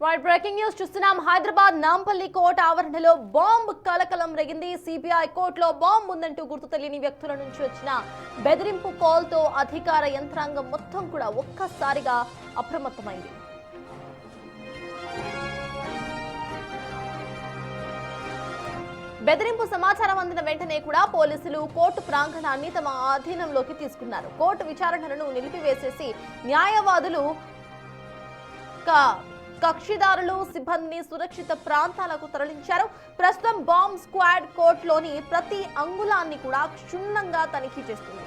Right breaking news చూస్తున్నాం. Hyderabad Nampally court ఆవరణలో bomb కలకలం రేగింది. సిబిఐ కోర్టులో బాంబ్ ఉందంటూ గుర్తు తెలియని వ్యక్తుల నుంచి వచ్చిన బెదిరింపు కాల్తో అధికార యంత్రాంగం మొత్తం కూడా ఒక్కసారిగా అప్రమత్తమైంది. బెదిరింపు సమాచారం అందిన వెంటనే కూడా పోలీసులు కోర్టు ప్రాంగణాన్ని తమ ఆధీనంలోకి తీసుకున్నారు. కోర్టు విచారణలను నిలిపివేసేసి న్యాయవాదులు కక్షిదారులు సిబ్బందిని సురక్షిత ప్రాంతాలకు తరలించారు. ప్రస్తుతం బాంబ్ స్క్వాడ్ కోర్టులోని ప్రతి అంగుళాన్ని కూడా క్షుణ్ణంగా తనిఖీ చేస్తుంది.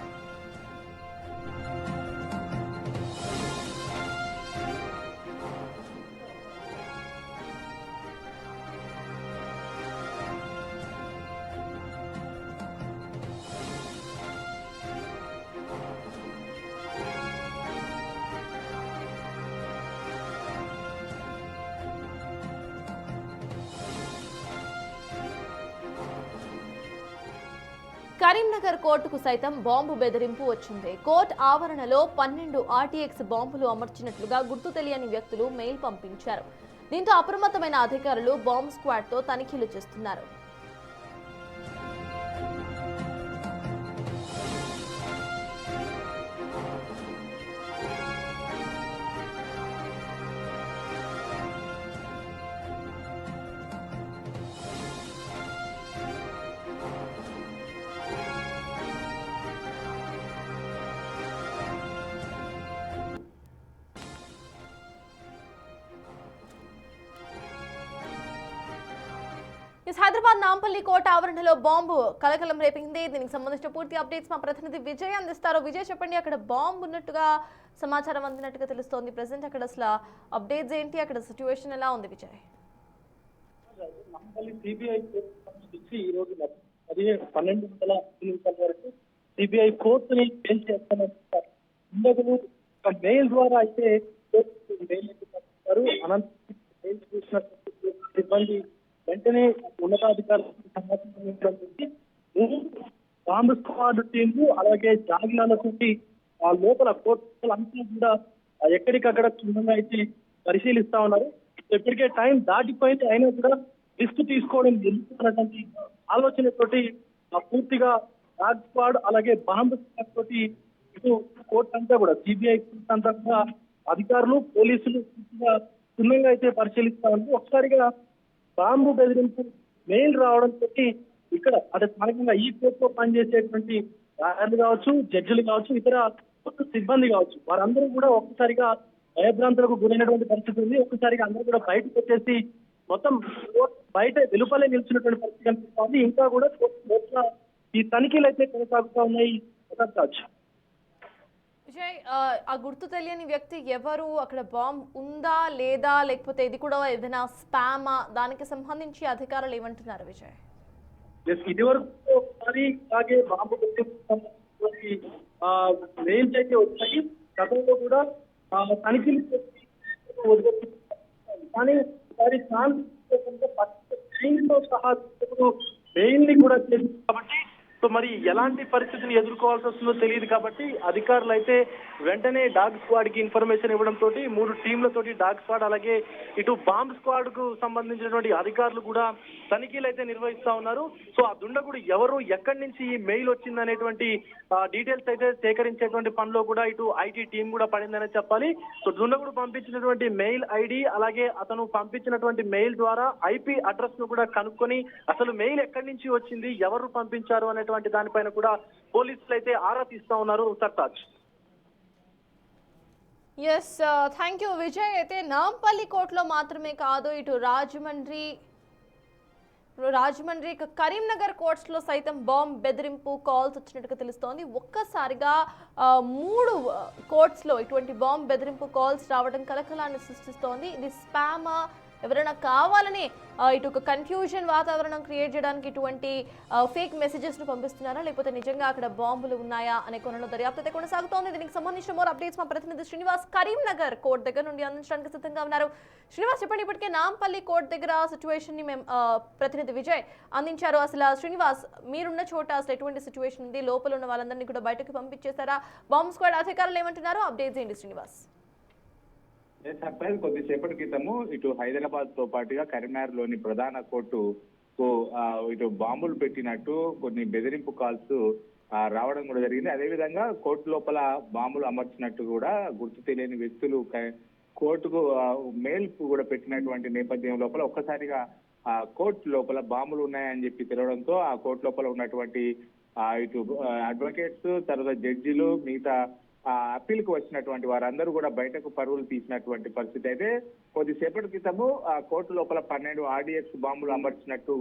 కరీంనగర్ కోర్టుకు సైతం బాంబు బెదిరింపు వచ్చింది. కోర్టు ఆవరణలో 12 RTX బాంబులు అమర్చినట్లుగా గుర్తు తెలియని వ్యక్తులు మెయిల్ పంపించారు. దీంతో అప్రమత్తమైన అధికారులు బాంబ్ స్క్వాడ్ తో తనిఖీలు చేస్తున్నారు. హైదరాబాద్ నాంపల్లి కోర్టు ఆవరణలో బాంబు కలకలం రేపింది. దీనికి సంబంధించిన పూర్తి అప్డేట్స్ మా ప్రతినిధి విజయ్ అందిస్తారు. విజయ్, చెప్పండి, అక్కడ బాంబు ఉన్నట్టుగా సమాచారం అందినట్టుగా తెలుస్తోంది. ప్రెసెంట్ అక్కడ అసలు అప్డేట్స్ ఏంటి, అక్కడ సిచ్యువేషన్ ఎలా ఉంది విజయ్? నాంపల్లి సిబిఐ కోర్టు ఈ రోజు 12:10 వరకు సిబిఐ కోర్టుని బెయిల్ చేస్తామంటారు. ఇందుకు ఒక మెయిల్ ద్వారా అయితే మెయిల్ పంపిస్తారు. అనంతరం మెయిల్ చూసిన సిబ్బంది వెంటనే ఉన్నతాధికారులకు సమాచారం ఇవ్వడం బాంబు స్క్వాడ్ టీంలు అలాగే జాగిలాలతో ఆ లోపల కోర్టు అంతా కూడా ఎక్కడికక్కడ క్షుణ్ణంగా అయితే పరిశీలిస్తా ఉన్నారు. ఇప్పటికే టైం దాటిపోయింది, అయినా కూడా రిస్క్ తీసుకోవడం ఎందుకున్నటువంటి ఆలోచనతోటి పూర్తిగా డాగ్ స్క్వాడ్ అలాగే బాంబు స్క్వాడ్ తోటి ఇటు కోర్టు అంతా కూడా సిబిఐ కోర్టు అంతా కూడా అధికారులు పోలీసులు పూర్తిగా క్షుణ్ణంగా అయితే పరిశీలిస్తా ఉన్నారు. ఒకసారిగా బాంబు బెదిరింపు మెయిల్ రావడంతో ఇక్కడ అదే స్థానికంగా ఈ కోర్టులో పనిచేసేటువంటి లాయర్లు కావచ్చు, జడ్జిలు కావచ్చు, ఇతర కోర్టు సిబ్బంది కావచ్చు, వారందరూ కూడా ఒక్కసారిగా భయభ్రాంతులకు గురైనటువంటి పరిస్థితి ఉంది. ఒక్కసారిగా అందరూ కూడా బయటకు వచ్చేసి మొత్తం బయట వెలుపలే నిలిచినటువంటి పరిస్థితి కనిపిస్తోంది. ఇంకా కూడా కోర్టులో ఈ తనిఖీలు అయితే కొనసాగుతూ ఉన్నాయి. విజయ్, ఆ గుర్తు తెలియని వ్యక్తి ఎవరు, అక్కడ బాంబ్ ఉందా లేదా, లేకపోతే ఇది కూడా ఏదైనా స్పామా, దానికి సంబంధించి అధికారులు ఏమంటున్నారు విజయ్? ఇది వరకు ఒకసారి అలాగే బాంబు మెయిల్స్ అయితే వచ్చాయి. గతంలో కూడా తనిఖీలు కానీ ఒకసారి సహా మెయిల్ ని కూడా చేసింది కాబట్టి సో మరి ఎలాంటి పరిస్థితిని ఎదుర్కోవాల్సి వస్తుందో తెలియదు. కాబట్టి అధికారులు అయితే వెంటనే డాగ్ స్క్వాడ్ కి ఇన్ఫర్మేషన్ ఇవ్వడంతో 3 టీంలతోటి డాగ్ స్క్వాడ్ అలాగే ఇటు బాంబ్ స్క్వాడ్ కు సంబంధించినటువంటి అధికారులు కూడా తనిఖీలు అయితే నిర్వహిస్తా ఉన్నారు. సో ఆ దుండగుడు ఎవరు, ఎక్కడి నుంచి ఈ మెయిల్ వచ్చిందనేటువంటి డీటెయిల్స్ అయితే సేకరించేటువంటి పనిలో కూడా ఇటు ఐటీ టీం కూడా పడిందనే చెప్పాలి. సో దుండగుడు పంపించినటువంటి మెయిల్ ఐడి అలాగే అతను పంపించినటువంటి మెయిల్ ద్వారా IP అడ్రస్ ను కూడా కనుక్కొని అసలు మెయిల్ ఎక్కడి నుంచి వచ్చింది, ఎవరు పంపించారు అనేటువంటి దానిపైన కూడా పోలీసులు అయితే ఆరా తీస్తా ఉన్నారు. Sartaj. Yes, thank you Vijay. అయితే నాంపల్లి కోర్టులో మాత్రమే కాదు, ఇటు రాజమండ్రి కరీంనగర్ కోర్ట్స్ లో సైతం బాంబ్ బెదిరింపు కాల్స్ వచ్చినట్టుగా తెలుస్తోంది. ఒక్కసారిగా 3 కోర్ట్స్ లో ఇటువంటి బాంబ్ బెదిరింపు కాల్స్ రావడం కలకలాన్ని సృష్టిస్తోంది. ఇది స్పామా, ఎవరైనా కావాలని ఇటు ఒక కన్ఫ్యూజన్ వాతావరణం క్రియేట్ చేయడానికి ఇటువంటి ఫేక్ మెసేజెస్ ను పంపిస్తున్నారా, లేకపోతే నిజంగా అక్కడ బాంబులు ఉన్నాయా అనే కోణంలో దర్యాప్తు అయితే కొనసాగుతోంది. దీనికి సంబంధించిన మోర్ అప్డేట్స్ మా ప్రతినిధి శ్రీనివాస్ కరీంనగర్ కోర్టు దగ్గర నుండి అందించడానికి సిద్ధంగా ఉన్నారు. శ్రీనివాస్, చెప్పండి, ఇప్పటికే నాంపల్లి కోర్టు దగ్గర సిచ్యువేషన్ ని మేము ప్రతినిధి విజయ్ అందించారు. అసలు శ్రీనివాస్, మీరున్న చోట అసలు ఎటువంటి సిచ్యువేషన్ ఉంది, లోపల ఉన్న వాళ్ళందరినీ కూడా బయటకు పంపించేశారా, బాంబ్ స్క్వాడ్ అధికారులు ఏమంటున్నారు, అప్డేట్స్ ఏంటి శ్రీనివాస్? సర్ప్రైజ్ కొద్దిసేపటి క్రితము ఇటు హైదరాబాద్ తో పాటుగా కరీంనగర్ లోని ప్రధాన కోర్టుకు ఇటు బాంబులు పెట్టినట్టు కొన్ని బెదిరింపు కాల్స్ రావడం కూడా జరిగింది. అదేవిధంగా కోర్టు లోపల బాంబులు అమర్చినట్టు కూడా గుర్తు తెలియని వ్యక్తులు కోర్టుకు మెయిల్ కూడా పెట్టినటువంటి నేపథ్యం లోపల ఒక్కసారిగా కోర్టు లోపల బాంబులు ఉన్నాయని చెప్పి తెలవడంతో ఆ కోర్టు లోపల ఉన్నటువంటి ఇటు అడ్వకేట్స్, తర్వాత జడ్జిలు, మిగతా అప్పీల్ కు వచ్చినటువంటి వారందరూ కూడా బయటకు పరుగులు తీసినటువంటి పరిస్థితి. అయితే కొద్దిసేపటి క్రితము కోర్టు లోపల 12 RDX బాంబులు అమర్చినట్టు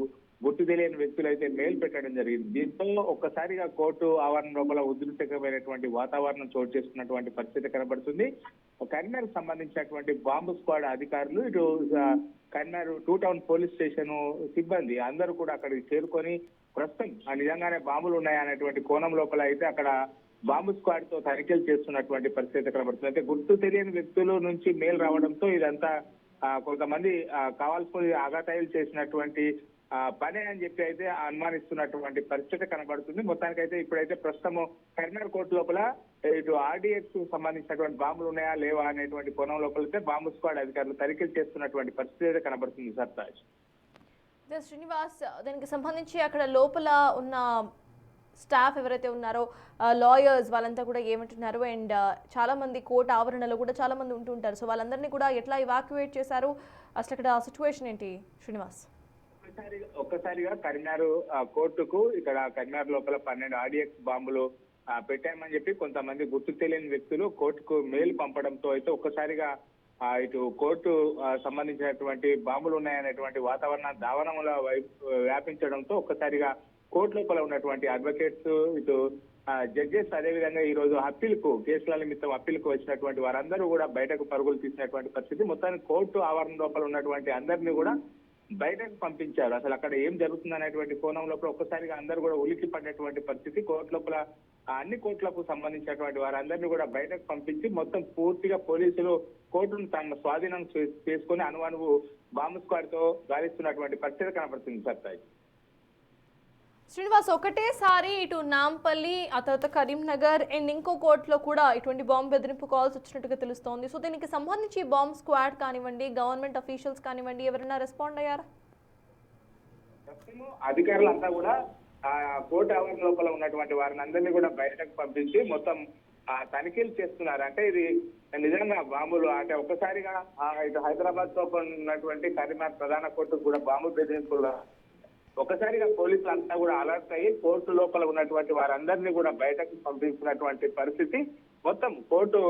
గుర్తు తెలియని వ్యక్తులు అయితే మెయిల్ పెట్టడం జరిగింది. దీంతో ఒక్కసారిగా కోర్టు ఆవరణ లోపల ఉద్రిక్తమైనటువంటి వాతావరణం చోటు చేసుకున్నటువంటి పరిస్థితి కనబడుతుంది. కరీంనగర్ సంబంధించినటువంటి బాంబు స్క్వాడ్ అధికారులు, ఇటు కరీంనగర్ 2 టౌన్ పోలీస్ స్టేషన్ సిబ్బంది అందరూ కూడా అక్కడికి చేరుకొని ప్రస్తుతం నిజంగానే బాంబులు ఉన్నాయనేటువంటి కోణం లోపల అయితే అక్కడ బాంబు స్క్వాడ్ తో తనిఖీలు చేస్తున్నటువంటి పరిస్థితి కనబడుతుంది. అయితే గుర్తు తెలియని వ్యక్తుల నుంచి మెయిల్ రావడంతో ఇదంతా కొంతమంది కావాల్సిన ఆఘాతాయిలు చేసినటువంటి పనే అని చెప్పి అయితే అనుమానిస్తున్నటువంటి పరిస్థితి కనబడుతుంది. మొత్తానికైతే ఇప్పుడైతే ప్రస్తుతం కరీంనగర్ కోర్టు లోపల ఇటు RDX సంబంధించినటువంటి బాంబులు ఉన్నాయా లేవా అనేటువంటి కోణం లోపల అయితే బాంబు స్క్వాడ్ అధికారులు తనిఖీలు చేస్తున్నటువంటి పరిస్థితి అయితే కనబడుతుంది. సర్తాజ్ శ్రీనివాస్, దానికి సంబంధించి అక్కడ లోపల ఉన్న స్టాఫ్ ఎవరైతే ఉన్నారో లాయర్స్ వాళ్ళంతా కూడా ఏమంటున్నారు, అండ్ చాలా మంది కోర్టు ఆవరణలో కూడా చాలా మంది ఉంటుంటారు, సో వాళ్ళందరినీ కూడా ఎట్లా ఇవాక్యువేట్ చేశారు, అసలు అక్కడ సిచ్యువేషన్ ఏంటి శ్రీనివాస్? ఒక్కసారిగా కరీంనగర్ కోర్టుకు ఇక్కడ కరీంనగర్ లోపల 12 RDX బాంబులు పెట్టామని చెప్పి కొంతమంది గుర్తు తెలియని వ్యక్తులు కోర్టుకు మెయిల్ పంపడంతో అయితే ఒక్కసారిగా ఇటు కోర్టు సంబంధించినటువంటి బాంబులు ఉన్నాయనేటువంటి వాతావరణ దావనముల వ్యాపించడంతో ఒక్కసారిగా కోర్టు లోపల ఉన్నటువంటి అడ్వకేట్స్, ఇటు జడ్జెస్, అదేవిధంగా ఈ రోజు కేసుల నిమిత్తం అప్పీల్కు వచ్చినటువంటి వారందరూ కూడా బయటకు పరుగులు తీసినటువంటి పరిస్థితి. మొత్తానికి కోర్టు ఆవరణ లోపల ఉన్నటువంటి అందరినీ కూడా బయటకు పంపించారు. అసలు అక్కడ ఏం జరుగుతుంది అనేటువంటి కోణం లోపల ఒక్కసారిగా అందరూ కూడా ఉలిక్కి పడినటువంటి పరిస్థితి. కోర్టు లోపల అన్ని కోర్టులకు సంబంధించినటువంటి వారందరినీ కూడా బయటకు పంపించి మొత్తం పూర్తిగా పోలీసులు కోర్టును తమ స్వాధీనం చేసుకుని అణువణువు బాంబు స్క్వాడ్ తో గాలిస్తున్నటువంటి పరిస్థితి కనబడుతుంది. సత్తాయి శ్రీనివాస్, ఒకటేసారి ఇటు నాంపల్లి, ఆ తర్వాత కరీంనగర్ అండ్ ఇంకో కోర్టులో కూడా ఇటువంటి బాంబు బెదిరింపు కాల్స్ వచ్చినట్టుగా తెలుస్తోంది. సో దీనికి సంబంధించి బాంబ్ స్క్వాడ్ కానివ్వండి, గవర్నమెంట్ అఫీషియల్స్ కానివ్వండి, ఎవరైనా రెస్పాండ్ అయ్యారా? అధికారులంతా కూడా కోర్టు ఆవరణ లోపల ఉన్నటువంటి వారిని అందరినీ కూడా బయటకు పంపించి మొత్తం తనిఖీలు చేస్తున్నారు. అంటే ఇది నిజంగా బాంబులు అంటే ఒక్కసారిగా ఇటు హైదరాబాద్ తో ఉన్నటువంటి కరీంనగర్ ప్రధాన కోర్టుకు కూడా బాంబు బెదిరింపులు ఒకసారిగా పోలీసులు అంతా కూడా అలర్ట్ అయ్యి కోర్టు లోపల ఉన్నటువంటి వారందరినీ కూడా బయటకు పంపించినటువంటి పరిస్థితి. మొత్తం కోర్టు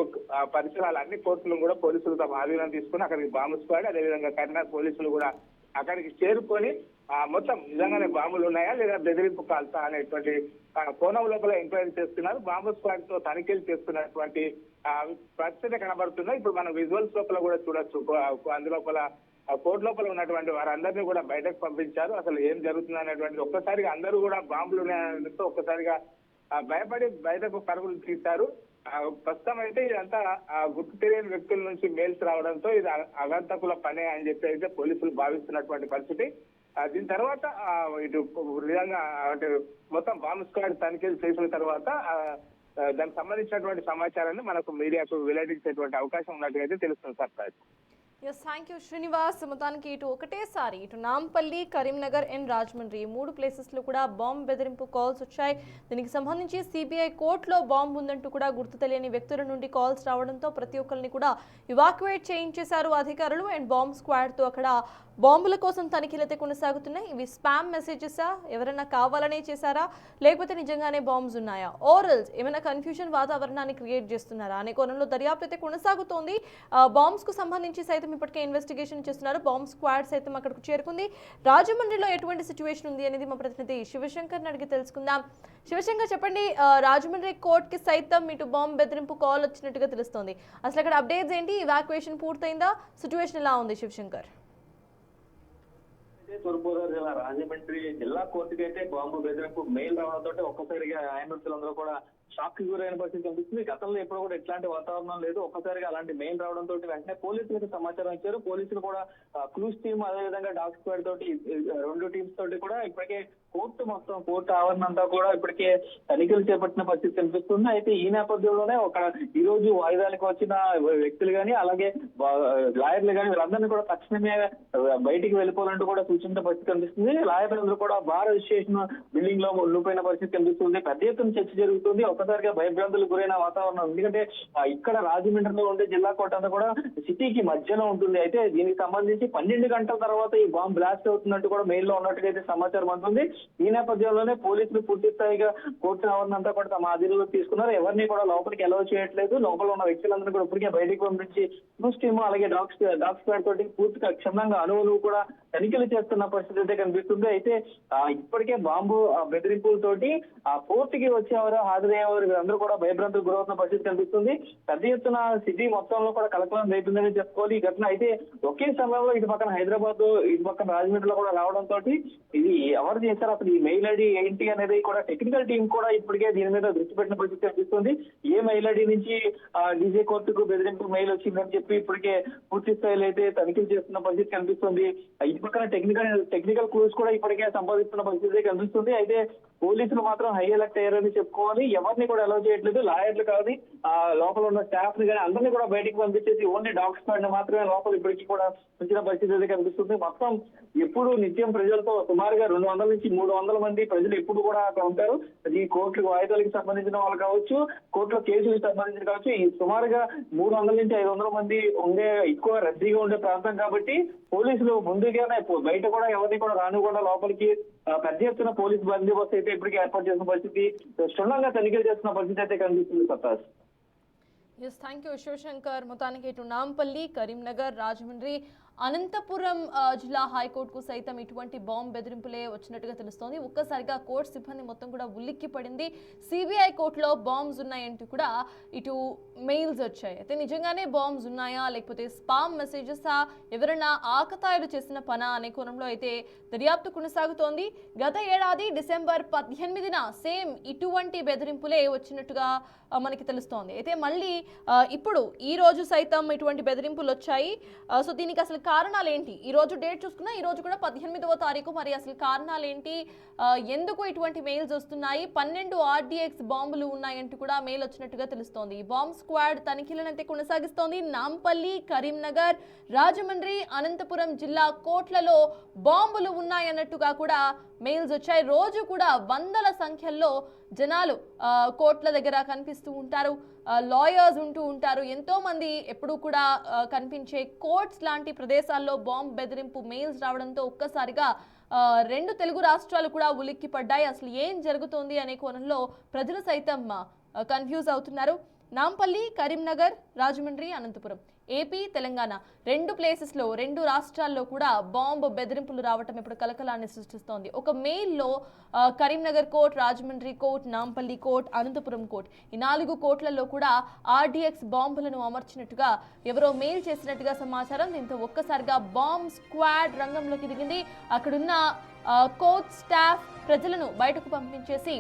పరిసరాలు అన్ని కోర్టులను కూడా పోలీసులు తమ ఆధీనం తీసుకుని అక్కడికి బాంబు స్క్వాడ్, అదేవిధంగా కరీంనగర్ పోలీసులు కూడా అక్కడికి చేరుకొని మొత్తం నిజంగానే బాంబులు ఉన్నాయా లేదా బెదిరింపు కాల్సా అనేటువంటి కోణం లోపల ఎంక్వైరీ చేస్తున్నారు. బాంబు స్క్వాడ్ తో తనిఖీలు చేస్తున్నటువంటి పరిస్థితి కనబడుతున్నాయి. ఇప్పుడు మనం విజువల్స్ లోపల కూడా చూడొచ్చు. అందులోపల కోర్టు లోపల ఉన్నటువంటి వారందరినీ కూడా బయటకు పంపించారు. అసలు ఏం జరుగుతుంది అనేటువంటి ఒక్కసారిగా అందరూ కూడా బాంబులు ఉన్నాయతో ఒక్కసారిగా భయపడి బయటకు పరుగులు తీశారు. ప్రస్తుతం అయితే ఇదంతా గుర్తు తెలియని వ్యక్తుల నుంచి మెయిల్స్ రావడంతో ఇది అగంతకుల పనే అని చెప్పి అయితే పోలీసులు భావిస్తున్నటువంటి పరిస్థితి. దీని తర్వాత ఇటు విధంగా అంటే మొత్తం బాంబు స్క్వాడ్ తనిఖీలు చేసిన తర్వాత దానికి సంబంధించినటువంటి సమాచారాన్ని మనకు మీడియాకు వెల్లడించేటువంటి అవకాశం ఉన్నట్టుగా అయితే తెలుస్తుంది. Sartaj thank you Srinivas. మొత్తానికి ఇటు ఒకటేసారి ఇటు నాంపల్లి, కరీంనగర్ అండ్ రాజమండ్రి ఈ 3 ప్లేసెస్లో కూడా బాంబు బెదిరింపు కాల్స్ వచ్చాయి. దీనికి సంబంధించి సిబిఐ కోర్టులో బాంబు ఉందంటూ కూడా గుర్తు తెలియని వ్యక్తుల నుండి కాల్స్ రావడంతో ప్రతి ఒక్కరిని కూడా ఇవాక్యువేట్ చేయించేశారు అధికారులు. అండ్ బాంబ్ స్క్వాడ్తో అక్కడ బాంబుల కోసం తనిఖీలు అయితే కొనసాగుతున్నాయి. ఇవి స్పామ్ మెసేజెసా, ఎవరైనా కావాలనే చేశారా, లేకపోతే నిజంగానే బాంబ్స్ ఉన్నాయా, ఓరల్స్ ఏమైనా కన్ఫ్యూజన్ వాతావరణాన్ని క్రియేట్ చేస్తున్నారా అనే కోణంలో దర్యాప్తు అయితే కొనసాగుతోంది. బాంబ్స్ కు సంబంధించి సైతం ఇప్పటికే ఇన్వెస్టిగేషన్ చేస్తున్నారు. బాంబ్ స్క్వాడ్ సైతం అక్కడికి చేరుకుంది. రాజమండ్రిలో ఎటువంటి సిచ్యువేషన్ ఉంది అనేది మా ప్రతినిధి శివశంకర్ అడిగి తెలుసుకుందాం. శివశంకర్, చెప్పండి, రాజమండ్రి కోర్టుకి సైతం ఇటు బాంబ్ బెదిరింపు కాల్ వచ్చినట్టుగా తెలుస్తోంది. అసలు అక్కడ అప్డేట్స్ ఏంటి? ఇవాక్యుయేషన్ పూర్తయిందా? సిచ్యువేషన్ ఎలా ఉంది శివశంకర్? తూర్పుగోదావరి జిల్లా రాజమండ్రి జిల్లా కోర్టుకి అయితే బాంబు బెదిరింపు మెయిల్ రావడంతో ఒక్కసారిగా న్యాయమూర్తులందరూ కూడా షాక్ కి గురైన పరిస్థితి కనిపిస్తుంది. గతంలో ఎప్పుడు కూడా ఇట్లాంటి వాతావరణం లేదు. ఒక్కసారిగా అలాంటి మెయిల్ రావడంతో వెంటనే పోలీసులకు సమాచారం ఇచ్చారు. పోలీసులు కూడా క్లూస్ టీమ్ అదేవిధంగా డాగ్ స్క్వాడ్ తోటి 2 టీమ్స్ తోటి కూడా ఇప్పటికే కోర్టు ఆవరణ అంతా కూడా ఇప్పటికే తనిఖీలు చేపట్టిన పరిస్థితి కనిపిస్తుంది. అయితే ఈ నేపథ్యంలోనే ఈ రోజు వాయిదానికి వచ్చిన వ్యక్తులు గానీ అలాగే లాయర్లు గానీ వీళ్ళందరినీ కూడా తక్షణమే బయటికి వెళ్ళిపోవాలంటూ కూడా సూచించిన పరిస్థితి కనిపిస్తుంది. లాయర్లందరూ కూడా బార్ అసోసియేషన్ బిల్డింగ్ లో ఉండిపోయిన పరిస్థితి కనిపిస్తుంది. పెద్ద ఎత్తున చర్చ జరుగుతుంది. ఒక్కసారిగా భయభ్రాంతులకు గురైన వాతావరణం. ఎందుకంటే ఇక్కడ రాజమండ్రిలో ఉండే జిల్లా కోర్టు అంతా కూడా సిటీకి మధ్యలో ఉంటుంది. అయితే దీనికి సంబంధించి 12 గంటల తర్వాత ఈ బాంబ్ బ్లాస్ట్ అవుతున్నట్టు కూడా మెయిల్ లో ఉన్నట్టుగా అయితే సమాచారం అందుతుంది. ఈ నేపథ్యంలోనే పోలీసులు పూర్తి స్థాయిగా కోర్టు ఆవరణ అంతా కూడా తమ అధీనంలోకి తీసుకున్నారు. ఎవరిని కూడా లోపలికి అలౌ చేయట్లేదు. లోపల ఉన్న వ్యక్తులందరూ కూడా ఇప్పటికే బయటికి పంపించి న్యూస్ టీమ్ అలాగే డాగ్ స్క్వాడ్ తోటి పూర్తిగా క్షుణ్ణంగా అణువులు కూడా తనిఖీలు చేస్తున్న పరిస్థితి అయితే కనిపిస్తుంది. అయితే ఇప్పటికే బాంబు బెదిరింపులతోటి కోర్టుకి వచ్చేవారు హాజరయ్యేవారు వీరందరూ కూడా భయభ్రాంతులకు గురవుతున్న పరిస్థితి కనిపిస్తుంది. పెద్ద ఎత్తున సిటీ మొత్తంలో కూడా కలకలం రేపిందని చెప్పుకోవాలి. ఈ ఘటన అయితే ఒకే సమయంలో ఇటు పక్కన హైదరాబాద్ ఇటు పక్కన రాజమండ్రిలో కూడా రావడంతో ఇది ఎవరు చేశారు అసలు ఈ మెయిల్ ఐడి ఏంటి అనేది కూడా టెక్నికల్ టీం కూడా ఇప్పటికే దీని మీద దృష్టి పెట్టిన పరిస్థితి కనిపిస్తుంది. ఏ మెయిల్ ఐడి నుంచి డీజే కోర్టుకు బెదిరింపు మెయిల్ వచ్చిందని చెప్పి ఇప్పటికే పూర్తి స్థాయిలో అయితే తనిఖీలు చేస్తున్న పరిస్థితి కనిపిస్తుంది. ఇటు పక్కన టెక్నికల్ క్లూస్ కూడా ఇప్పటికే సంపాదిస్తున్న పరిస్థితి కనిపిస్తుంది. అయితే పోలీసులు మాత్రం హై అలర్ట్ అయ్యారని చెప్పుకోవాలి. ఎవరిని కూడా అలౌ చేయట్లేదు. లాయర్లు కానీ లోపల ఉన్న స్టాఫ్ ని కానీ అందరినీ కూడా బయటికి పంపించేసి ఓన్లీ డాగ్ స్క్వాడ్ ని మాత్రమే లోపల ఇప్పటికీ కూడా ఉంచిన పరిస్థితి అయితే కనిపిస్తుంది. మొత్తం ఎప్పుడు నిత్యం ప్రజలతో సుమారుగా 200 నుంచి 300 మంది ప్రజలు ఎప్పుడు కూడా అక్కడ ఉంటారు. ఈ కోర్టు వాయిదాలకు సంబంధించిన వాళ్ళు కావచ్చు, కోర్టులో కేసులకు సంబంధించిన కావచ్చు, ఈ సుమారుగా 300 నుంచి 500 మంది ఉండే ఎక్కువ రద్దీగా ఉండే ప్రాంతం కాబట్టి పోలీసులు ముందుగానే బయట కూడా ఎవరిని కూడా రానివ్వకుండా లోపలికి పెద్ద ఎత్తున పోలీసు బందోబస్తు అయితే ఇప్పటికీ ఏర్పాటు చేసిన పరిస్థితి, క్షుణ్ణంగా తనిఖీలు చేస్తున్న పరిస్థితి అయితే కనిపిస్తుంది. సత్తాస్. Yes, thank you Shivashankar. మొత్తానికి ఇటు నాంపల్లి, కరీంనగర్, రాజమండ్రి, అనంతపురం జిల్లా హైకోర్టుకు సైతం ఇటువంటి బాంబ్ బెదిరింపులే వచ్చినట్టుగా తెలుస్తోంది. ఒక్కసారిగా కోర్టు సిబ్బంది మొత్తం కూడా ఉలిక్కి పడింది. సిబిఐ కోర్టులో బాంబ్స్ ఉన్నాయంటూ కూడా ఇటు మెయిల్స్ వచ్చాయి. అయితే నిజంగానే బాంబ్స్ ఉన్నాయా లేకపోతే స్పామ్ మెసేజెసా, ఎవరైనా ఆకతాయిలు చేసిన పనా అనే కోణంలో అయితే దర్యాప్తు కొనసాగుతోంది. గత ఏడాది డిసెంబర్ 18న సేమ్ ఇటువంటి బెదిరింపులే వచ్చినట్టుగా మనకి తెలుస్తోంది. అయితే మళ్ళీ ఇప్పుడు ఈ రోజు సైతం ఇటువంటి బెదిరింపులు వచ్చాయి. సో దీనికి అసలు కారణాలు ఏంటి? ఈ రోజు డేట్ చూసుకున్నా ఈ రోజు కూడా 18వ తారీఖు. మరి అసలు కారణాలు ఏంటి? ఎందుకు ఇటువంటి మెయిల్స్ వస్తున్నాయి? 12 RDX బాంబులు ఉన్నాయంటూ కూడా మెయిల్ వచ్చినట్టుగా తెలుస్తోంది. ఈ బాంబ్ స్క్వాడ్ తనిఖీలను అయితే కొనసాగిస్తోంది. నాంపల్లి, కరీంనగర్, రాజమండ్రి, అనంతపురం జిల్లా కోర్టులలో బాంబులు ఉన్నాయన్నట్టుగా కూడా మెయిల్స్ వచ్చాయి. రోజు కూడా వందల సంఖ్యల్లో జనాలు కోర్టుల దగ్గర కనిపిస్తూ ఉంటారు. లాయర్స్ ఉంటూ ఉంటారు. ఎంతో మంది ఎప్పుడు కూడా కనిపించే కోర్ట్స్ లాంటి ప్రదేశాల్లో బాంబ్ బెదిరింపు మెయిల్స్ రావడంతో ఒక్కసారిగా 2 తెలుగు రాష్ట్రాలు కూడా ఉలిక్కి పడ్డాయి. అసలు ఏం జరుగుతోంది అనే కోణంలో ప్రజలు సైతం కన్ఫ్యూజ్ అవుతున్నారు. నాంపల్లి, కరీంనగర్, రాజమండ్రి, అనంతపురం, ఏపీ, తెలంగాణ 2 ప్లేసెస్లో 2 రాష్ట్రాల్లో కూడా బాంబు బెదిరింపులు రావటం ఇప్పుడు కలకలాన్ని సృష్టిస్తోంది. ఒక మెయిల్లో Karimnagar court, Rajahmundry court, Nampally court, Anantapuram court ఈ 4 కోర్టులలో కూడా RDX బాంబులను అమర్చినట్టుగా ఎవరో మెయిల్ చేసినట్టుగా సమాచారం. దీంతో ఒక్కసారిగా బాంబ్ స్క్వాడ్ రంగంలోకి దిగింది. అక్కడున్న కోర్ట్ స్టాఫ్ ప్రజలను బయటకు పంపించేసి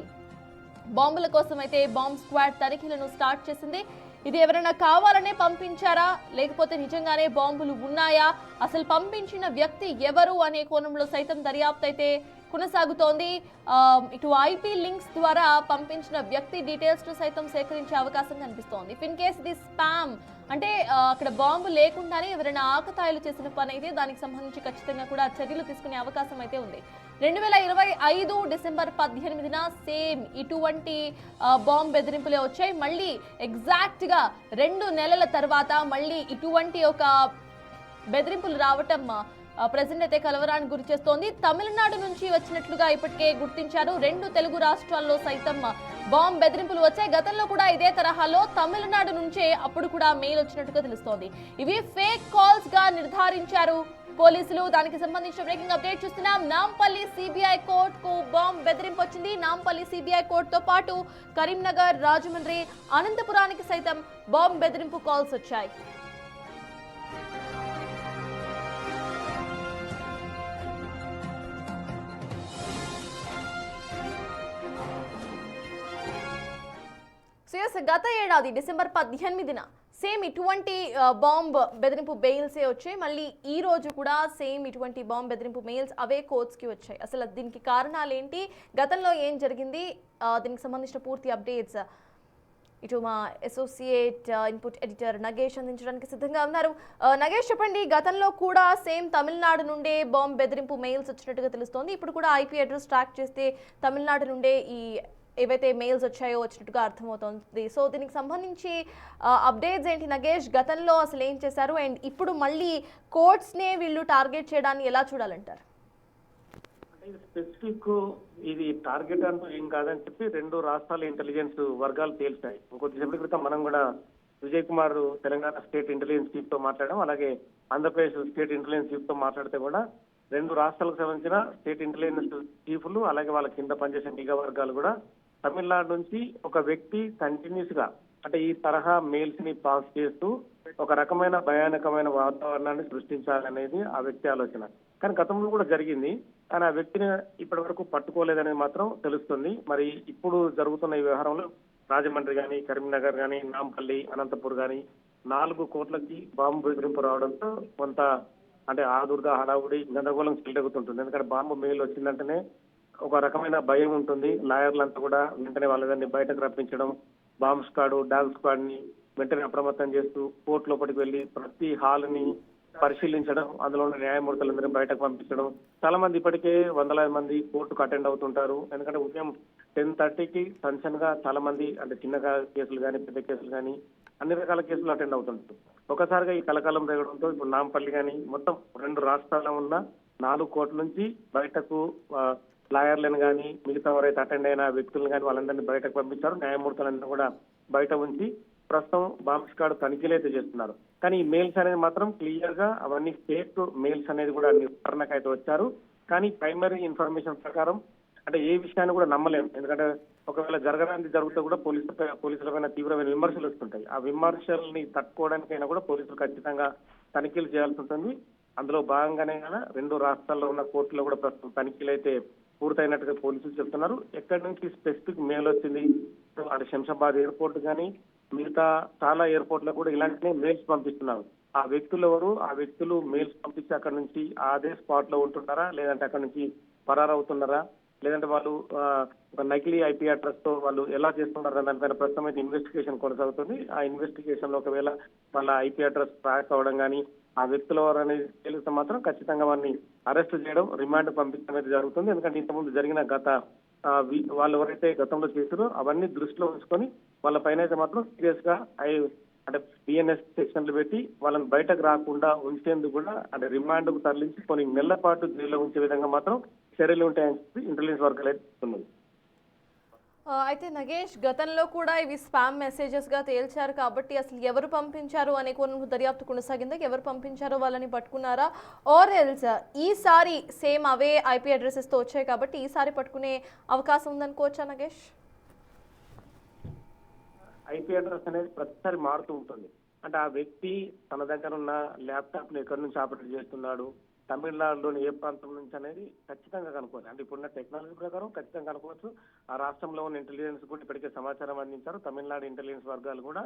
బాంబుల కోసం అయితే బాంబ్ స్క్వాడ్ తనిఖీలను స్టార్ట్ చేసింది. ఇది ఎవరైనా కావాలనే పంపించారా లేకపోతే నిజంగానే బాంబులు ఉన్నాయా, అసలు పంపించిన వ్యక్తి ఎవరు అనే కోణంలో సైతం దర్యాప్తు అయితే కొనసాగుతోంది. ఇటు IP లింక్స్ ద్వారా పంపించిన వ్యక్తి డీటెయిల్స్ ను సైతం సేకరించే అవకాశం కనిపిస్తోంది. ఇన్ కేస్ ఇది స్పామ్ అంటే అక్కడ బాంబు లేకుండానే ఎవరైనా ఆకతాయిలు చేసిన పని అయితే దానికి సంబంధించి ఖచ్చితంగా కూడా చర్యలు తీసుకునే అవకాశం అయితే ఉంది. 2025 డిసెంబర్ 18న సేమ్ ఇటువంటి బాంబ్ బెదిరింపులే వచ్చాయి. మళ్ళీ ఎగ్జాక్ట్ గా 2 నెలల తర్వాత మళ్ళీ ఇటువంటి ఒక బెదిరింపులు రావటం ప్రెజెంట్ అయితే కలవరానికి గురి చేస్తోంది. తమిళనాడు నుంచి వచ్చినట్లుగా ఇప్పటికే గుర్తించారు. 2 తెలుగు రాష్ట్రాల్లో సైతం బాంబ్ బెదిరింపులు వచ్చాయి. గతంలో కూడా ఇదే తరహాలో తమిళనాడు నుంచే అప్పుడు కూడా మెయిల్ వచ్చినట్టుగా తెలుస్తోంది. ఇవి ఫేక్ కాల్స్ గా నిర్ధారించారు పోలీసులు. దానికి సంబంధించిన బ్రేకింగ్ అప్డేట్ చూస్తున్నాం. నాంపల్లి సిబిఐ కోర్ట్ కు బాంబ్ బెదిరింపు వచ్చింది. నాంపల్లి సిబిఐ కోర్ట్ తో పాటు కరీంనగర్, రాజమండ్రి, అనంతపురానికి సైతం బాంబ్ బెదిరింపు కాల్స్ వచ్చాయి. నగేష్, గత ఏడాది డిసెంబర్ 18న సేమ్ ఇటువంటి బాంబ్ బెదిరింపు బెయిల్సే వచ్చాయి. మళ్ళీ ఈ రోజు కూడా సేమ్ ఇటువంటి బాంబ్ బెదిరింపు మెయిల్స్ అవే కోర్ట్స్కి వచ్చాయి. అసలు దీనికి కారణాలు ఏంటి, గతంలో ఏం జరిగింది, దీనికి సంబంధించిన పూర్తి అప్డేట్స్ ఇటు మా అసోసియేట్ ఇన్పుట్ ఎడిటర్ నగేష్ అందించడానికి సిద్ధంగా ఉన్నారు. నగేష్, చెప్పండి, గతంలో కూడా సేమ్ తమిళనాడు నుండే బాంబ్ బెదిరింపు మెయిల్స్ వచ్చినట్టుగా తెలుస్తోంది. ఇప్పుడు కూడా ఐపీ అడ్రస్ ట్రాక్ చేస్తే తమిళనాడు నుండే ఈ ఏవైతే మెయిల్స్ వచ్చాయో వచ్చినట్టుగా అర్థమవుతోంది. సో దీనికి సంబంధించి అప్డేట్స్ ఏంటి నగేష్? గతంలో అసలు ఏం చేశారు అండ్ ఇప్పుడు మళ్ళీ కోర్ట్స్నే వీళ్ళు టార్గెట్ చేయడాన్ని ఎలా చూడాలంటారు? స్పెసిఫిక్ ఇది టార్గెట్ అంటూ ఏం కాదని చెప్పి రెండు రాష్ట్రాల ఇంటెలిజెన్స్ వర్గాలు తేల్చాయి. ఇంకొద్దిసేపటి క్రితం మనం కూడా Vijay Kumar Telangana state intelligence chief తో మాట్లాడడం, అలాగే ఆంధ్రప్రదేశ్ స్టేట్ ఇంటెలిజెన్స్ చీఫ్ తో మాట్లాడితే కూడా రెండు రాష్ట్రాలకు సంబంధించిన స్టేట్ ఇంటెలిజెన్స్ చీఫ్లు అలాగే వాళ్ళ కింద పనిచేసే నిఘా వర్గాలు కూడా తమిళనాడు నుంచి ఒక వ్యక్తి కంటిన్యూస్ గా అంటే ఈ తరహా మెయిల్స్ ని పాస్ చేస్తూ ఒక రకమైన భయానకమైన వాతావరణాన్ని సృష్టించాలనేది ఆ వ్యక్తి ఆలోచన. కానీ గతంలో కూడా జరిగింది, కానీ ఆ వ్యక్తిని ఇప్పటి వరకు పట్టుకోలేదనేది మాత్రం తెలుస్తుంది. మరి ఇప్పుడు జరుగుతున్న ఈ వ్యవహారంలో రాజమండ్రి కానీ, కరీంనగర్ కానీ, నాంపల్లి, అనంతపూర్ కానీ 4 కోట్లకి బాంబు బెదిరింపు రావడంతో కొంత అంటే ఆదుర్దా హడావుడి గందరగోళం చెలరేగుతుంటుంది. ఎందుకంటే బాంబు మెయిల్ వచ్చిందంటేనే ఒక రకమైన భయం ఉంటుంది. లాయర్లంతా కూడా వెంటనే వాళ్ళని బయటకు రప్పించడం, బాంబ్ స్క్వాడ్, డాగ్ స్క్వాడ్ ని వెంటనే అప్రమత్తం చేస్తూ కోర్టు లోపలికి వెళ్లి ప్రతి హాల్ ని పరిశీలించడం, అందులో ఉన్న న్యాయమూర్తులందరినీ బయటకు పంపించడం. చాలా మంది ఇప్పటికే వందలాది మంది కోర్టుకు అటెండ్ అవుతుంటారు. ఎందుకంటే ఉదయం 10:30కి టెన్షన్ గా చాలా మంది అంటే చిన్న కేసులు కానీ పెద్ద కేసులు కానీ అన్ని రకాల కేసులు అటెండ్ అవుతుంటారు. ఒకసారిగా ఈ కలకాలం రేగడంతో ఇప్పుడు నాంపల్లి కానీ మొత్తం 2 రాష్ట్రాల్లో ఉన్న 4 కోట్ల నుంచి బయటకు లాయర్లను కానీ మిగతా ఎవరైతే అటెండ్ అయిన వ్యక్తులను కానీ వాళ్ళందరినీ బయటకు పంపించారు. న్యాయమూర్తులందరూ కూడా బయట ఉంచి ప్రస్తుతం బాంబ్ స్క్వాడ్ తనిఖీలు అయితే చేస్తున్నారు. కానీ ఈ మెయిల్స్ అనేది మాత్రం క్లియర్ గా అవన్నీ ఫేక్ మెయిల్స్ అనేది కూడా నిర్ధారణకు అయితే వచ్చారు. కానీ ప్రైమరీ ఇన్ఫర్మేషన్ ప్రకారం అంటే ఏ విషయాన్ని కూడా నమ్మలేము. ఎందుకంటే ఒకవేళ జరగడానికి జరుగుతూ కూడా పోలీసులపైన తీవ్రమైన విమర్శలు వస్తుంటాయి. ఆ విమర్శల్ని తట్టుకోవడానికైనా కూడా పోలీసులు ఖచ్చితంగా తనిఖీలు చేయాల్సి ఉంటుంది. అందులో భాగంగానే కదా 2 రాష్ట్రాల్లో ఉన్న కోర్టులో కూడా ప్రస్తుతం తనిఖీలు అయితే పూర్తయినట్టుగా పోలీసులు చెప్తున్నారు. ఎక్కడి నుంచి స్పెసిఫిక్ మెయిల్ వచ్చింది అంటే శంషాబాద్ ఎయిర్పోర్ట్ కానీ మిగతా చాలా ఎయిర్పోర్ట్ లో కూడా ఇలాంటినే మెయిల్స్ పంపిస్తున్నారు. ఆ వ్యక్తులు ఎవరు, ఆ వ్యక్తులు మెయిల్స్ పంపించి అక్కడ నుంచి అదే స్పాట్ లో ఉంటున్నారా, లేదంటే అక్కడ నుంచి పరారవుతున్నారా, లేదంటే వాళ్ళు ఒక నకిలీ ఐపీ అడ్రస్ తో వాళ్ళు ఎలా చేస్తున్నారా దానిపైన ప్రస్తుతం అయితే ఇన్వెస్టిగేషన్ కొనసాగుతుంది. ఆ ఇన్వెస్టిగేషన్ లో ఒకవేళ వాళ్ళ ఐపీ అడ్రస్ ట్రాక్ అవ్వడం కానీ ఆ వ్యక్తుల వారు అనేది తెలిస్తే మాత్రం ఖచ్చితంగా వారిని అరెస్ట్ చేయడం, రిమాండ్ పంపించడం అనేది జరుగుతుంది. ఎందుకంటే ఇంతకుముందు జరిగిన వాళ్ళు ఎవరైతే గతంలో చేశారో అవన్నీ దృష్టిలో ఉంచుకొని వాళ్ళ పైన అయితే మాత్రం సీరియస్ గా అంటే బిఎన్ఎస్ సెక్షన్లు పెట్టి వాళ్ళని బయటకు రాకుండా ఉంచేందుకు కూడా అంటే రిమాండ్ కు తరలించి కొన్ని నెలల పాటు జైల్లో ఉంచే విధంగా మాత్రం చర్యలు ఉంటాయని చెప్పి ఇంటెలిజెన్స్ వర్గాలు అయితే చెప్తున్నారు. అయితే నగేష్, గతంలో కూడా ఇవి స్పామ్ మెసేజెస్ గా తేల్చారు కాబట్టి అసలు ఎవరు పంపించారు అనే కొన్ని దర్యాప్తు కొనసాగిందా? ఎవరు పంపించారో వాళ్ళని పట్టుకున్నారా? ఆర్ ఎల్స్ ఈసారి సేమ్ అవే ఐపీ అడ్రసెస్ తో వచ్చాయి కాబట్టి ఈసారి పట్టుకునే అవకాశం ఉందనుకోవచ్చా నగేష్? ఐపీ అడ్రస్ అనేది ప్రతిసారి మారుతూ ఉంటుంది. అంటే ఆ వ్యక్తి తన దగ్గర ఉన్న ల్యాప్టాప్ ని ఎక్కడి నుంచి ఆపరేట్ చేస్తున్నాడు, తమిళనాడులోని ఏ ప్రాంతం నుంచి అనేది ఖచ్చితంగా కనుక్కోవచ్చు. అంటే ఇప్పుడున్న టెక్నాలజీ ప్రకారం ఖచ్చితంగా కనుక్కోవచ్చు. ఆ రాష్ట్రంలో ఉన్న ఇంటెలిజెన్స్ కూడా ఇప్పటికే సమాచారం అందించారు. తమిళనాడు ఇంటెలిజెన్స్ వర్గాలు కూడా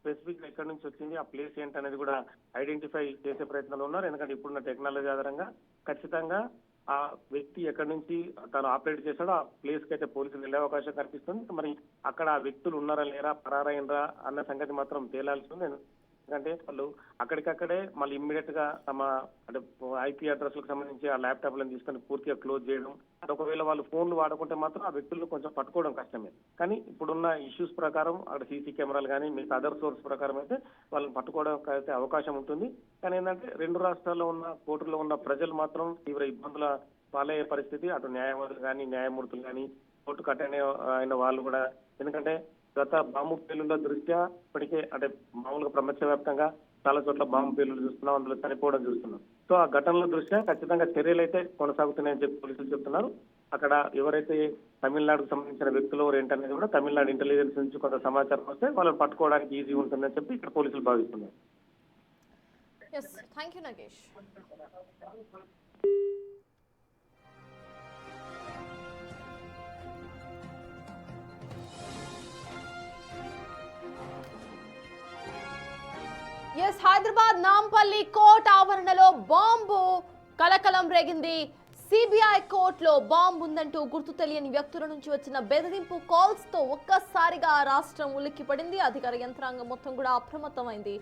స్పెసిఫిక్ ఎక్కడి నుంచి వచ్చింది, ఆ ప్లేస్ ఏంటనేది కూడా ఐడెంటిఫై చేసే ప్రయత్నంలో ఉన్నారు. ఎందుకంటే ఇప్పుడున్న టెక్నాలజీ ఆధారంగా ఖచ్చితంగా ఆ వ్యక్తి ఎక్కడి నుంచి తను ఆపరేట్ చేశాడో ఆ ప్లేస్ కి అయితే పోలీసులు వెళ్ళే అవకాశం కనిపిస్తుంది. మరి అక్కడ ఆ వ్యక్తులు ఉన్నారా లేరా, పరారైనరా అన్న సంగతి మాత్రం తేలాల్సి ఉంది. ఎందుకంటే వాళ్ళు అక్కడికక్కడే మళ్ళీ ఇమ్మీడియట్ గా తమ అంటే ఐపీ అడ్రస్ లకు సంబంధించి ఆ ల్యాప్టాప్ లను తీసుకొని పూర్తిగా క్లోజ్ చేయడం. ఒకవేళ వాళ్ళు ఫోన్లు వాడుకుంటే మాత్రం ఆ వ్యక్తులను కొంచెం పట్టుకోవడం కష్టమే. కానీ ఇప్పుడున్న ఇష్యూస్ ప్రకారం అక్కడ సీసీ కెమెరాలు కానీ మిగతా అదర్ సోర్స్ ప్రకారం అయితే వాళ్ళని పట్టుకోవడం అయితే అవకాశం ఉంటుంది. కానీ ఏంటంటే 2 రాష్ట్రాల్లో ఉన్న కోర్టులో ఉన్న ప్రజలు మాత్రం తీవ్ర ఇబ్బందుల పాలయ్యే పరిస్థితి. అటు న్యాయవాదులు కానీ న్యాయమూర్తులు కానీ కోర్టుకు అటెండ్ అయిన వాళ్ళు కూడా, ఎందుకంటే గత బాంబు పేలుళ్ల దృష్ట్యా ఇప్పటికే అంటే మామూలుగా ప్రపంచవ్యాప్తంగా చాలా చోట్ల బాంబు పేలుళ్లు చూస్తున్నాం, అందులో చనిపోవడం చూస్తున్నాం. సో ఆ ఘటనల దృష్ట్యా ఖచ్చితంగా చర్యలు అయితే కొనసాగుతున్నాయని చెప్పి పోలీసులు చెప్తున్నారు. అక్కడ ఎవరైతే తమిళనాడుకు సంబంధించిన వ్యక్తులు ఏంటనేది కూడా తమిళనాడు ఇంటెలిజెన్స్ నుంచి కొంత సమాచారం వస్తే వాళ్ళని పట్టుకోవడానికి ఈజీ ఉంటుందని చెప్పి ఇక్కడ పోలీసులు భావిస్తున్నారు. Thank you Nagesh. Hyderabad Nampally court ఆవరణలో బాంబు కలకలం రేగింది. సిబిఐ కోర్టులో బాంబు ఉందంటూ గుర్తు తెలియని వ్యక్తుల నుంచి వచ్చిన బెదిరింపు కాల్స్ తో ఒక్కసారిగా రాష్ట్రం ఉలిక్కిపడింది. అధికార యంత్రాంగం మొత్తం కూడా అప్రమత్తమైంది.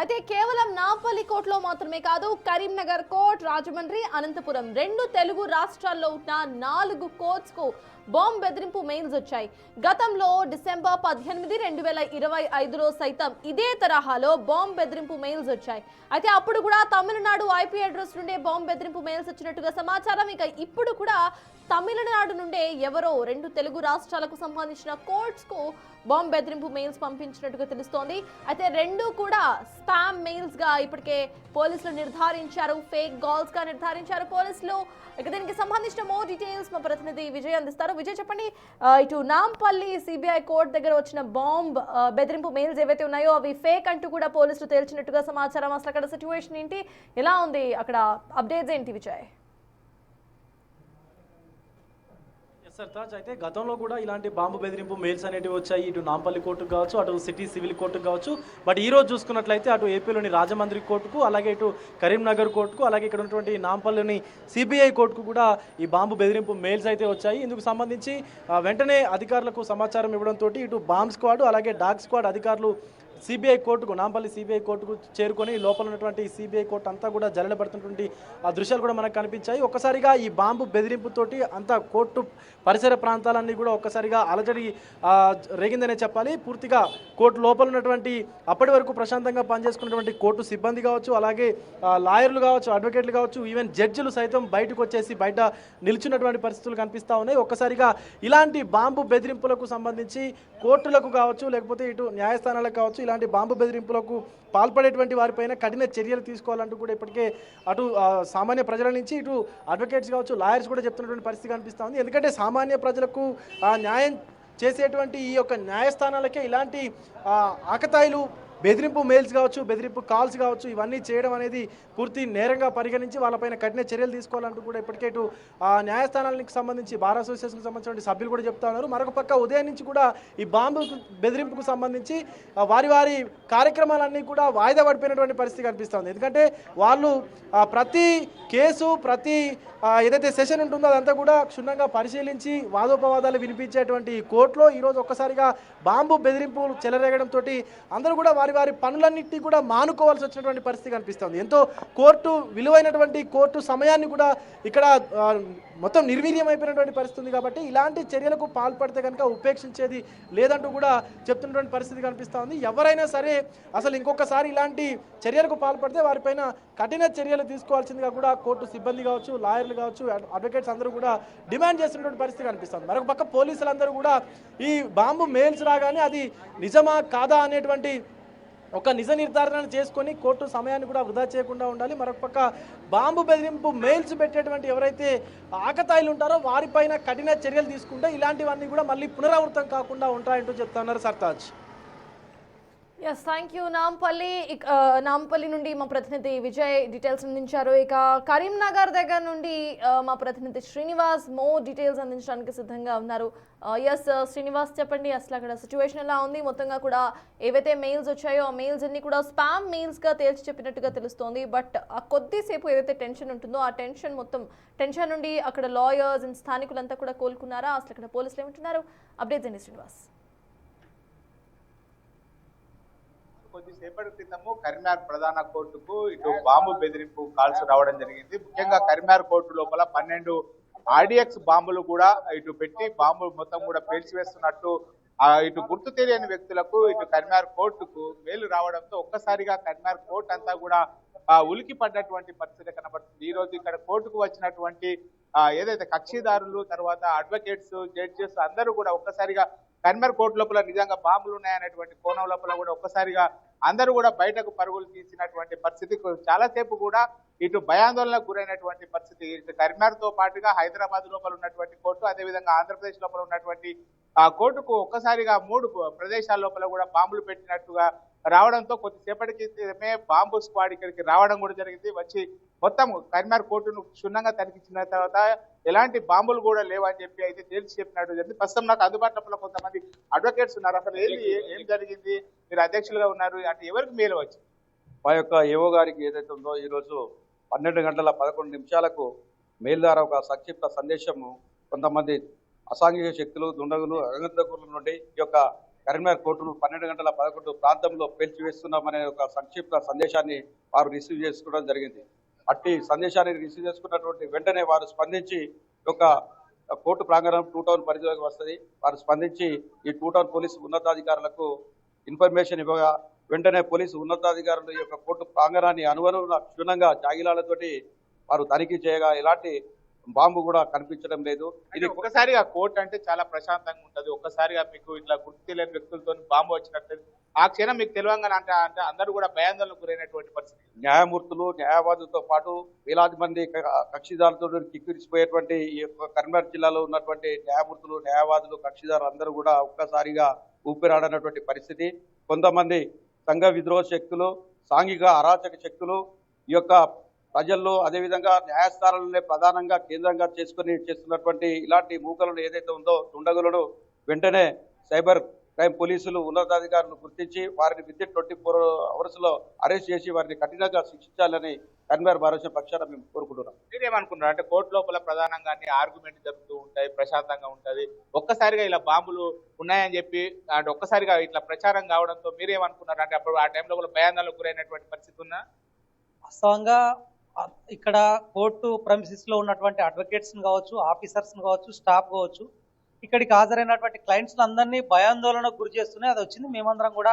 అయితే కేవలం నాంపల్లి కోర్టులో మాత్రమే కాదు, కరీంనగర్ కోర్ట్, రాజమండ్రి, అనంతపురం 2 తెలుగు రాష్ట్రాల్లో ఉన్న 4 కోర్ట్స్ కు బాంబ్ బెదిరింపు మెయిల్స్ వచ్చాయి. గతంలో డిసెంబర్ 18, 2025లో సైతం ఇదే తరహాలో బాంబ్ బెదిరింపు మెయిల్స్ వచ్చాయి. అయితే అప్పుడు కూడా తమిళనాడు ఐపీ అడ్రస్ నుండే బాంబ్ బెదిరింపు మెయిల్స్ వచ్చినట్టుగా సమాచారం. ఇక ఇప్పుడు కూడా తమిళనాడు నుండే ఎవరో 2 తెలుగు రాష్ట్రాలకు సంబంధించిన కోర్ట్స్ కు బాంబ్ బెదిరింపు మెయిల్స్ పంపించినట్టుగా తెలుస్తోంది. అయితే 2 కూడా స్పామ్ మెయిల్స్ గా ఇప్పటికే పోలీసులు నిర్ధారించారు, ఫేక్ కాల్స్ గా నిర్ధారించారు పోలీసులు. ఇక దీనికి సంబంధించిన మోర్ డీటెయిల్స్ మా ప్రతినిధి విజయ్ అందిస్తారు. విజయ్, చెప్పండి, ఇటు నాంపల్లి సిబిఐ కోర్ట్ దగ్గర వచ్చిన బాంబ్ బెదిరింపు మెయిల్స్ ఏవైతే ఉన్నాయో అవి ఫేక్ అంటూ కూడా పోలీసులు తేల్చినట్టుగా సమాచారం. అసలు అక్కడ సిచ్యువేషన్ ఏంటి, ఎలా ఉంది, అక్కడ అప్డేట్స్ ఏంటి విజయ్? సర్తాజ్, అయితే గతంలో కూడా ఇలాంటి బాంబు బెదిరింపు మెయిల్స్ అనేవి వచ్చాయి. ఇటు నాంపల్లి కోర్టుకు కావచ్చు, అటు సిటీ సివిల్ కోర్టుకు కావచ్చు. బట్ ఈ రోజు చూసుకున్నట్లయితే అటు ఏపీలోని రాజమండ్రి కోర్టుకు, అలాగే ఇటు కరీంనగర్ కోర్టుకు, అలాగే ఇక్కడ ఉన్నటువంటి నాంపల్లిలోని సిబిఐ కోర్టుకు కూడా ఈ బాంబు బెదిరింపు మెయిల్స్ అయితే వచ్చాయి. ఇందుకు సంబంధించి వెంటనే అధికారులకు సమాచారం ఇవ్వడంతో ఇటు బాంబ్ స్క్వాడ్, అలాగే డాగ్ స్క్వాడ్ అధికారులు సిబిఐ కోర్టుకు, నాంపల్లి సిబిఐ కోర్టుకు చేరుకొని లోపల ఉన్నటువంటి సిబిఐ కోర్టు అంతా కూడా జల్లెడబడుతున్నటువంటి ఆ దృశ్యాలు కూడా మనకు కనిపించాయి. ఒక్కసారిగా ఈ బాంబు బెదిరింపుతోటి అంతా కోర్టు పరిసర ప్రాంతాలన్నీ కూడా ఒక్కసారిగా అలజడి రేగిందనే చెప్పాలి. పూర్తిగా కోర్టు లోపల ఉన్నటువంటి అప్పటి వరకు ప్రశాంతంగా పనిచేసుకున్నటువంటి కోర్టు సిబ్బంది కావచ్చు, అలాగే లాయర్లు కావచ్చు, అడ్వకేట్లు కావచ్చు, ఈవెన్ జడ్జిలు సైతం బయటకు వచ్చేసి బయట నిల్చున్నటువంటి పరిస్థితులు కనిపిస్తూ ఉన్నాయి. ఒక్కసారిగా ఇలాంటి బాంబు బెదిరింపులకు సంబంధించి కోర్టులకు కావచ్చు, లేకపోతే ఇటు న్యాయస్థానాలకు కావచ్చు, ఇలాంటి బాంబు బెదిరింపులకు పాల్పడేటువంటి వారిపైన కఠిన చర్యలు తీసుకోవాలంటూ కూడా ఇప్పటికే అటు సామాన్య ప్రజల నుంచి ఇటు అడ్వకేట్స్ కావచ్చు, లాయర్స్ కూడా చెప్తున్నటువంటి పరిస్థితి కనిపిస్తూ ఉంది. ఎందుకంటే సామాన్య ప్రజలకు న్యాయం చేసేటువంటి ఈ యొక్క న్యాయస్థానాలకే ఇలాంటి ఆకతాయిలు బెదిరింపు మెయిల్స్ కావచ్చు, బెదిరింపు కాల్స్ కావచ్చు, ఇవన్నీ చేయడం అనేది పూర్తి నేరంగా పరిగణించి వాళ్ళపైన కఠిన చర్యలు తీసుకోవాలంటూ కూడా ఇప్పటికే ఇటు న్యాయస్థానాలకు సంబంధించి బార్ అసోసియేషన్కి సంబంధించిన సభ్యులు కూడా చెప్తా ఉన్నారు. మరొక పక్క ఉదయం నుంచి కూడా ఈ బాంబు బెదిరింపుకు సంబంధించి వారి కార్యక్రమాలన్నీ కూడా వాయిదా పడిపోయినటువంటి పరిస్థితి కనిపిస్తుంది. ఎందుకంటే వాళ్ళు ప్రతి కేసు, ప్రతి ఏదైతే సెషన్ ఉంటుందో అదంతా కూడా క్షుణ్ణంగా పరిశీలించి వాదోపవాదాలు వినిపించేటువంటి కోర్టులో ఈరోజు ఒక్కసారిగా బాంబు బెదిరింపులు చెలరేగడంతో అందరూ కూడా వారి పనులన్నింటినీ కూడా మానుకోవాల్సి వచ్చినటువంటి పరిస్థితి కనిపిస్తుంది. ఎంతో కోర్టు విలువైనటువంటి కోర్టు సమయాన్ని కూడా ఇక్కడ మొత్తం నిర్వీర్యం అయిపోయినటువంటి పరిస్థితి ఉంది. కాబట్టి ఇలాంటి చర్యలకు పాల్పడితే కనుక ఉపేక్షించేది లేదంటూ కూడా చెప్తున్నటువంటి పరిస్థితి కనిపిస్తూ ఉంది. ఎవరైనా సరే అసలు ఇంకొకసారి ఇలాంటి చర్యలకు పాల్పడితే వారిపైన కఠిన చర్యలు తీసుకోవాల్సిందిగా కూడా కోర్టు సిబ్బంది కావచ్చు, లాయర్లు కావచ్చు, అడ్వకేట్స్ అందరూ కూడా డిమాండ్ చేస్తున్నటువంటి పరిస్థితి కనిపిస్తుంది. మరొక పక్క పోలీసులందరూ కూడా ఈ బాంబు మెయిల్స్ రాగానే అది నిజమా కాదా అనేటువంటి ఒక నిజ నిర్ధారణ చేసుకొని కోర్టు సమయాన్ని కూడా వృధా చేయకుండా ఉండాలి. మరొక పక్క బాంబు బెదిరింపు మెయిల్స్ పెట్టేటువంటి ఎవరైతే ఆకతాయిలు ఉంటారో వారిపైన కఠిన చర్యలు తీసుకుంటే ఇలాంటివన్నీ కూడా మళ్ళీ పునరావృతం కాకుండా ఉంటాయంటూ చెప్తా ఉన్నారు Sartaj. Yes, thank you. Nampally నుండి మా ప్రతినిధి విజయ్ డీటెయిల్స్ అందించారు. ఇక కరీంనగర్ దగ్గర నుండి మా ప్రతినిధి శ్రీనివాస్ మోర్ డీటెయిల్స్ అందించడానికి సిద్ధంగా ఉన్నారు. ఎస్ శ్రీనివాస్, చెప్పండి, అసలు అక్కడ సిచ్యువేషన్ ఎలా ఉంది? మొత్తంగా కూడా ఏవైతే మెయిల్స్ వచ్చాయో ఆ మెయిల్స్ అన్ని కూడా స్పామ్ మెయిల్స్గా తేల్చి చెప్పినట్టుగా తెలుస్తోంది. బట్ ఆ కొద్దిసేపు ఏదైతే టెన్షన్ ఉంటుందో ఆ టెన్షన్ నుండి అక్కడ లాయర్స్ అండ్ స్థానికులంతా కూడా కోలుకున్నారా? అసలు అక్కడ పోలీసులు ఏమంటున్నారు? అప్డేట్స్ అండి శ్రీనివాస్. కొద్దిసేపటి క్రితము కరీంనగర్ ప్రధాన కోర్టుకు ఇటు బాంబు బెదిరింపు కాల్స్ రావడం జరిగింది. ముఖ్యంగా కరీంనగర్ కోర్టు లోపల 12 ఆర్డిఎక్స్ బాంబులు కూడా ఇటు పెట్టి బాంబు మొత్తం కూడా పేల్చివేస్తున్నట్టు ఇటు గుర్తు తెలియని వ్యక్తులకు ఇటు కరీంనగర్ కోర్టుకు మెయిల్ రావడంతో ఒక్కసారిగా కరీంనగర్ కోర్టు అంతా కూడా ఉలికి పడ్డటువంటి పరిస్థితి కనబడుతుంది. ఈ రోజు ఇక్కడ కోర్టుకు వచ్చినటువంటి ఏదైతే కక్షిదారులు, తర్వాత అడ్వకేట్స్, జడ్జెస్ అందరూ కూడా ఒక్కసారిగా కరీంనగర్ కోర్టు లోపల నిజంగా బాంబులు ఉన్నాయనేటువంటి కోణం లోపల కూడా ఒక్కసారిగా అందరూ కూడా బయటకు పరుగులు తీసినటువంటి పరిస్థితి. చాలాసేపు కూడా ఇటు భయాందోళనకు గురైనటువంటి పరిస్థితి. ఇటు కరీంనగర్ తో పాటుగా హైదరాబాద్ లోపల ఉన్నటువంటి కోర్టు, అదేవిధంగా ఆంధ్రప్రదేశ్ లోపల ఉన్నటువంటి కోర్టుకు ఒక్కసారిగా 3 ప్రదేశాల లోపల కూడా బాంబులు పెట్టినట్టుగా రావడంతో కొద్దిసేపటి క్రితమే బాంబు స్క్వాడ్ ఇక్కడికి రావడం కూడా జరిగింది. వచ్చి మొత్తం కరీంనగర్ కోర్టును క్షుణ్ణంగా తనిఖించిన తర్వాత ఎలాంటి బాంబులు కూడా లేవని చెప్పి అయితే తేల్చి చెప్పినట్టు జరిగింది. ప్రస్తుతం నాకు అందుబాటులో కొంతమంది అడ్వకేట్స్ ఉన్నారు. అసలు ఏం జరిగింది? మీరు అధ్యక్షులుగా ఉన్నారు అంటే ఎవరికి మేలు వచ్చింది? మా యొక్క ఏవో గారికి ఏదైతే ఉందో ఈరోజు 12:11 మెయిల్ ద్వారా ఒక సంక్షిప్త సందేశము కొంతమంది అసాంఘిక శక్తులు దుండగులు అగంతకుల నుండి ఈ యొక్క కరీంనగర్ కోర్టును 12:11 ప్రాంతంలో పేల్చివేస్తున్నామనే ఒక సంక్షిప్త సందేశాన్ని వారు రిసీవ్ చేసుకోవడం జరిగింది. అట్టి సందేశాన్ని రిసీవ్ చేసుకున్నటువంటి వెంటనే వారు స్పందించి ఒక కోర్టు ప్రాంగణం 2 టౌన్ పరిధిలోకి వస్తుంది. వారు స్పందించి ఈ 2 టౌన్ పోలీసు ఉన్నతాధికారులకు ఇన్ఫర్మేషన్ ఇవ్వగా వెంటనే పోలీసు ఉన్నతాధికారులు ఈ యొక్క కోర్టు ప్రాంగణాన్ని అనువనువున క్షుణ్ణంగా జాగిలాలతోటి వారు తనిఖీ చేయగా ఎలాంటి బాంబు కూడా కనిపించడం లేదు. ఇది ఒక్కసారిగా కోర్టు అంటే చాలా ప్రశాంతంగా ఉంటది. ఒక్కసారిగా మీకు ఇట్లా గుర్తు తెలియని వ్యక్తులతో బాంబు వచ్చినట్టు ఆ క్షణం మీకు తెలియంగానే అంటే అంటే అందరూ కూడా భయాందోళనకు గురైనటువంటి పరిస్థితి. న్యాయమూర్తులు న్యాయవాదులతో పాటు వేలాది మంది కక్షిదారులతో కిక్కిరిసిపోయేటువంటి ఈ యొక్క కరీంనగర్ జిల్లాలో ఉన్నటువంటి న్యాయమూర్తులు న్యాయవాదులు కక్షిదారులు అందరూ కూడా ఒక్కసారిగా ఊపిరాడనటువంటి పరిస్థితి. కొంతమంది సంఘ విద్రోహ శక్తులు సాంఘిక అరాచక శక్తులు ఈ యొక్క ప్రజల్లో అదేవిధంగా న్యాయస్థానాలనే ప్రధానంగా కేంద్రంగా చేసుకుని చేస్తున్నటువంటి ఇలాంటి మూకలను ఏదైతే ఉందో దుండగులను వెంటనే సైబర్ క్రైమ్ పోలీసులు ఉన్నతాధికారులు గుర్తించి వారిని వితిన్ 24 hours అరెస్ట్ చేసి వారిని కఠినంగా శిక్షించాలని కరీంనగర్ భారత పక్షాన మేము కోరుకుంటున్నాం. మీరేమనుకున్నారు అంటే కోర్టు లోపల ప్రధానంగా ఆర్గ్యుమెంట్ జరుగుతూ ఉంటాయి, ప్రశాంతంగా ఉంటది. ఒక్కసారిగా ఇలా బాంబులు ఉన్నాయని చెప్పి అంటే ఒక్కసారిగా ఇట్లా ప్రచారం కావడంతో మీరేమనుకున్నారు అంటే అప్పుడు ఆ టైంలో కూడా భయాందోళనకు గురైనటువంటి పరిస్థితి ఉన్నా? వాస్తవంగా ఇక్కడ కోర్టు ప్రెమిసెస్ లో ఉన్నటువంటి అడ్వకేట్స్ కావచ్చు, ఆఫీసర్స్ కావచ్చు, స్టాఫ్ కావచ్చు, ఇక్కడికి హాజరైనటువంటి క్లయింట్స్ అందరినీ భయాందోళనకు గురి చేస్తూనే అది వచ్చింది. మేమందరం కూడా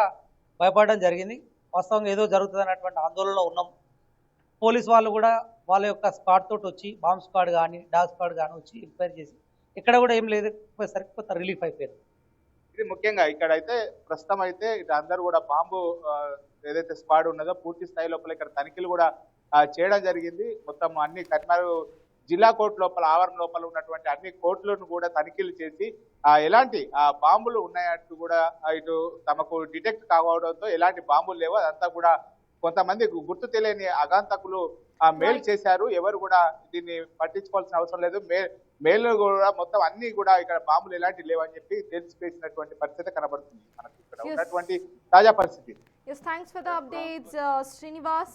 భయపడడం జరిగింది. వాస్తవంగా ఏదో జరుగుతుంది అన్నటువంటి ఆందోళనలో ఉన్నాం. పోలీస్ వాళ్ళు కూడా వాళ్ళ యొక్క స్క్వాడ్ తోటి వచ్చి బాంబ్ స్క్వాడ్ కానీ డాగ్ స్క్వాడ్ కానీ వచ్చి ఎంక్వైరీ చేసి ఇక్కడ కూడా ఏం లేదు సరికి కొంత రిలీఫ్ అయిపోయారు. ఇది ముఖ్యంగా ఇక్కడైతే ప్రస్తుతం అయితే ఇటు అందరూ కూడా బాంబు ఏదైతే స్క్వాడ్ ఉన్నదో పూర్తి స్థాయి లోపల ఇక్కడ తనిఖీలు కూడా చేయడం జరిగింది. మొత్తం అన్ని కరీంనగర్ జిల్లా కోర్టు లోపల ఆవరణ లోపల ఉన్నటువంటి అన్ని కోర్టులను కూడా తనిఖీలు చేసి ఎలాంటి బాంబులు ఉన్నాయంటూ కూడా ఇటు తమకు డిటెక్ట్ కావడంతో ఎలాంటి బాంబులు లేవు. అదంతా కూడా కొంతమంది గుర్తు తెలియని అగాంతకులు మెయిల్ చేశారు. ఎవరు కూడా దీన్ని పట్టించుకోవాల్సిన అవసరం లేదు. మెయిల్ కూడా మొత్తం అన్ని కూడా ఇక్కడ బాంబులు ఎలాంటి లేవని చెప్పి తెలిసిపోయినటువంటి పరిస్థితి కనబడుతుంది మనకు ఇక్కడ ఉన్నటువంటి తాజా పరిస్థితి. Yes, thanks for the updates, Srinivas.